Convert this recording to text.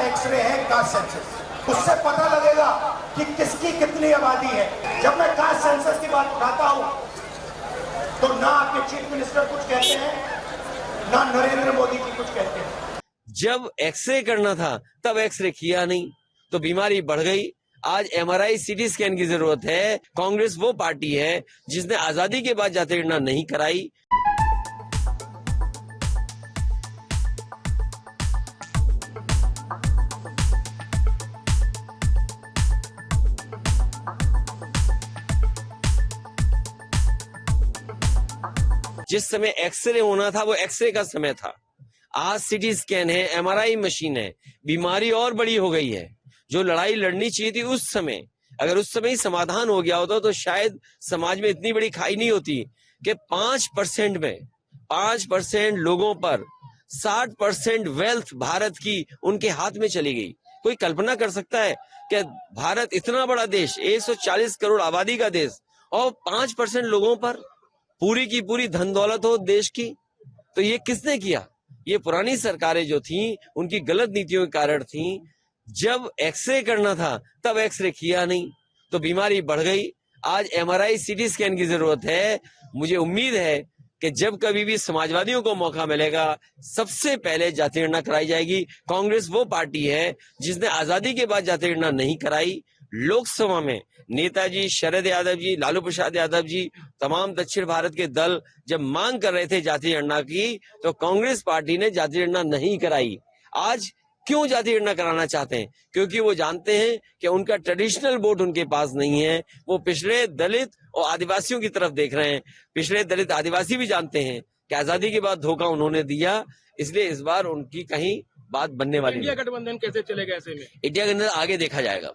X ray है caste census, उससे पता लगेगा कि किसकी कितनी आबादी है। जब मैं कास्ट सेंसस की बात उठाता हूं तो ना आपके चीफ मिनिस्टर कुछ कहते हैं, ना नरेंद्र मोदी जी कुछ कहते हैं। जब एक्सरे करना था तब एक्सरे किया नहीं तो बीमारी बढ़ गई। आज एमआरआई सीटी स्कैन की जरूरत है। कांग्रेस वो पार्टी है जिसने आजादी के बाद जाति गणना नहीं कराई। जिस समय एक्सरे होना था वो एक्सरे का समय था। आज सीटी स्कैन है, एमआरआई मशीन है, बीमारी और बड़ी हो गई है। जो लड़ाई लड़नी चाहिए थी उस समय, अगर उस समय ही समाधान हो गया होता तो शायद समाज में इतनी बड़ी खाई नहीं होती कि 5% में 5% लोगों पर 60% वेल्थ भारत की उनके हाथ में चली गई। कोई कल्पना कर सकता है कि भारत इतना बड़ा देश, 140 करोड़ आबादी का देश, और 5% लोगों पर पूरी की पूरी धन दौलत हो देश की? तो ये किसने किया? ये पुरानी सरकारें जो थी उनकी गलत नीतियों के कारण थी। जब एक्सरे करना था तब एक्सरे किया नहीं तो बीमारी बढ़ गई। आज एमआरआई सीटी स्कैन की जरूरत है। मुझे उम्मीद है कि जब कभी भी समाजवादियों को मौका मिलेगा सबसे पहले जाति गणना कराई जाएगी। कांग्रेस वो पार्टी है जिसने आजादी के बाद जाति गणना नहीं कराई। लोकसभा में नेताजी शरद यादव जी, लालू प्रसाद यादव जी, तमाम दक्षिण भारत के दल जब मांग कर रहे थे जाति गणना की तो कांग्रेस पार्टी ने जाति गणना नहीं कराई। आज क्यों जाति गणना कराना चाहते हैं? क्योंकि वो जानते हैं कि उनका ट्रेडिशनल वोट उनके पास नहीं है। वो पिछड़े दलित और आदिवासियों की तरफ देख रहे हैं। पिछड़े दलित आदिवासी भी जानते हैं कि आजादी के बाद धोखा उन्होंने दिया, इसलिए इस बार उनकी कहीं बात बनने वाली नहीं। इंडिया गठबंधन कैसे चलेगा ऐसे में? इंडिया गठबंधन आगे देखा जाएगा।